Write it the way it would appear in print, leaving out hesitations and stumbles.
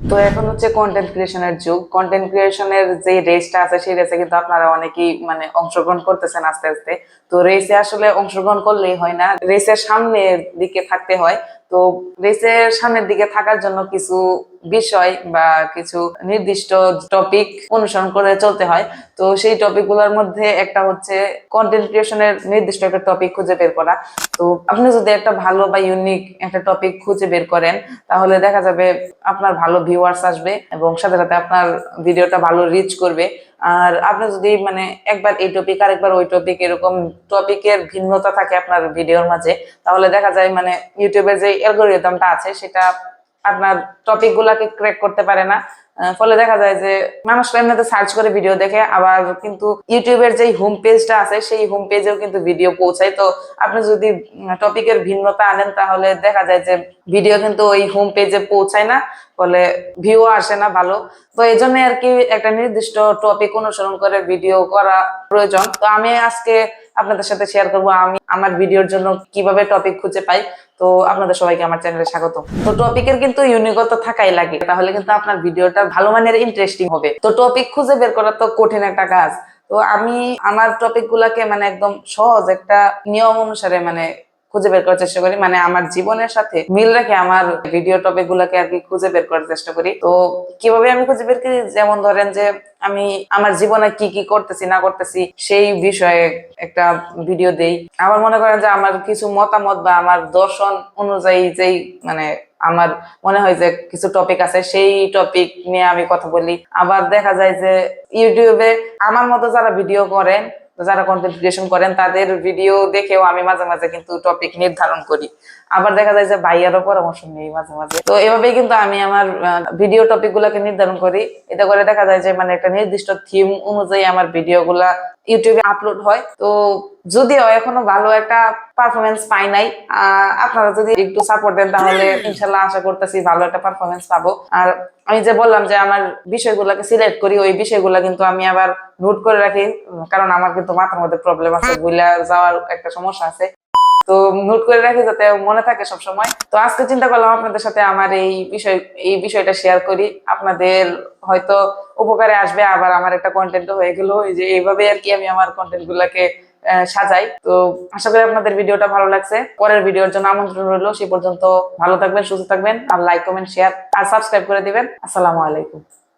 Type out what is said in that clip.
তো এখন হচ্ছে কন্টেন্ট ক্রিয়েশনের যুগ। কন্টেন্ট ক্রিয়েশনের যে রেসটা আছে সেই রেসে কিন্তু আপনারা অনেকেই মানে অংশগ্রহণ করতেছেন আস্তে আস্তে। তো রেসে আসলে অংশগ্রহণ করলেই হয় না, রেসের সামনের দিকে থাকতে হয়। তো রেসের সামনের দিকে থাকার জন্য কিছু বিষয় বা কিছু নির্দিষ্ট টপিক অনুসরণ করে চলতে হয়। তো সেই টপিক গুলোর মধ্যে একটা হচ্ছে কন্টেন্ট ক্রিয়েশনের নির্দিষ্ট একটা টপিক খুঁজে বের করা। তো আপনি যদি একটা ভালো বা ইউনিক একটা টপিক খুঁজে বের করেন, তাহলে দেখা যাবে আপনার ভালো ভিউয়ার্স আসবে এবং সাথে সাথে আপনার ভিডিওটা ভালো রিচ করবে। আর আপনি যদি মানে একবার এই টপিক আর একবার ওই টপিক, এরকম টপিকের ভিন্নতা থাকে আপনার ভিডিওর মাঝে, তাহলে দেখা যায় মানে ইউটিউবের যে অ্যালগরিদমটা আছে সেটা আপনার টপিক গুলাকে ক্র্যাক করতে পারে না। ফলে দেখা যায় যে মানুষ এমনিতে সার্চ করে ভিডিও দেখে, আবার কিন্তু ইউটিউবের যে হোম পেজটা আছে সেই হোম পেজেও কিন্তু ভিডিও পৌঁছায়। তো আপনি যদি টপিকের ভিন্নতা আনেন, তাহলে দেখা যায় যে ভিডিও কিন্তু ওই হোম পেজে পৌঁছায় না, ফলে ভিউ আসে না ভালো। তো এই জন্য আর কি একটা নির্দিষ্ট টপিক অনুসরণ করে ভিডিও করা প্রয়োজন। তো আমি আজকে আপনাদের সাথে শেয়ার করবো আমি আমার ভিডিওর জন্য কিভাবে টপিক খুঁজে পাই। তো আপনাদের সবাইকে আমার চ্যানেলে স্বাগত। তো টপিকের কিন্তু ইউনিকতা থাকাই লাগে, তাহলে কিন্তু আপনার ভিডিওটা ভালো মানের ইন্টারেস্টিং হবে। তো টপিক খুঁজে বের করা তো কঠিন একটা কাজ। তো আমি আমার টপিক গুলাকে মানে একদম সহজ একটা নিয়ম অনুসারে মানে খুঁজে বের করার চেষ্টা করি, মানে আমার জীবনের সাথে মিল রেখে আমার ভিডিও টপিক গুলাকে আর কি খুঁজে বের করার চেষ্টা করি। তো কিভাবে আমি খুঁজে বের করি, যেমন ধরেন যে আমি আমার জীবনে কি কি করতেছি না করতেছি সেই বিষয়ে একটা ভিডিও দেই। আবার মনে করেন যে আমার কিছু মতামত বা আমার দর্শন অনুযায়ী যেই মানে আমার মনে হয় যে কিছু টপিক আছে সেই টপিক নিয়ে আমি কথা বলি। আবার দেখা যায় যে ইউটিউবে আমার মতো যারা ভিডিও করেন, যারা কন্টেন্ট ক্রিয়েশন করেন, তাদের ভিডিও দেখেও আমি মাঝে মাঝে কিন্তু টপিক নির্ধারণ করি। আবার দেখা যায় যে ভাইয়ারও পরামর্শ নেই মাঝে মাঝে। তো এভাবেই কিন্তু আমি আমার ভিডিও টপিক গুলাকে নির্ধারণ করি। এটা করে দেখা যায় যে মানে একটা নির্দিষ্ট থিম অনুযায়ী আমার ভিডিও গুলা ইউটিউবে আপলোড হয়। তো যদিও এখনো ভালো একটা পারফরমেন্স পাই নাই, আপনারা যদি একটু সাপোর্ট দেন তাহলে ইনশাল্লাহ আশা করতেছি ভালো একটা পারফরমেন্স পাবো। আর আমি যে বললাম যে আমার বিষয়গুলোকে সিলেক্ট করি, ওই বিষয়গুলা কিন্তু আমি আবার নোট করে রাখি, কারণ আমার কিন্তু মাথার মধ্যে প্রবলেম আছে, ভুলে যাওয়ার একটা সমস্যা আছে। তো নোট করে রাখি যাতে মনে থাকে সব সময়। তো আজকে চিন্তা করলাম আপনাদের সাথে আমার এই বিষয়টা শেয়ার করি, আপনাদের হয়তো উপকারে আসবে, আবার আমার একটা কন্টেন্টও হয়ে গেল। এই যে এইভাবে আর কি আমি আমার কন্টেন্ট গুলাকে সাজাই। তো আশা করি আপনাদের ভিডিওটা ভালো লাগছে। পরের ভিডিওর জন্য আমন্ত্রণ রইলো। সেই পর্যন্ত ভালো থাকবেন, সুস্থ থাকবেন, আর লাইক কমেন্ট শেয়ার আর সাবস্ক্রাইব করে দিবেন। আসসালামু আলাইকুম।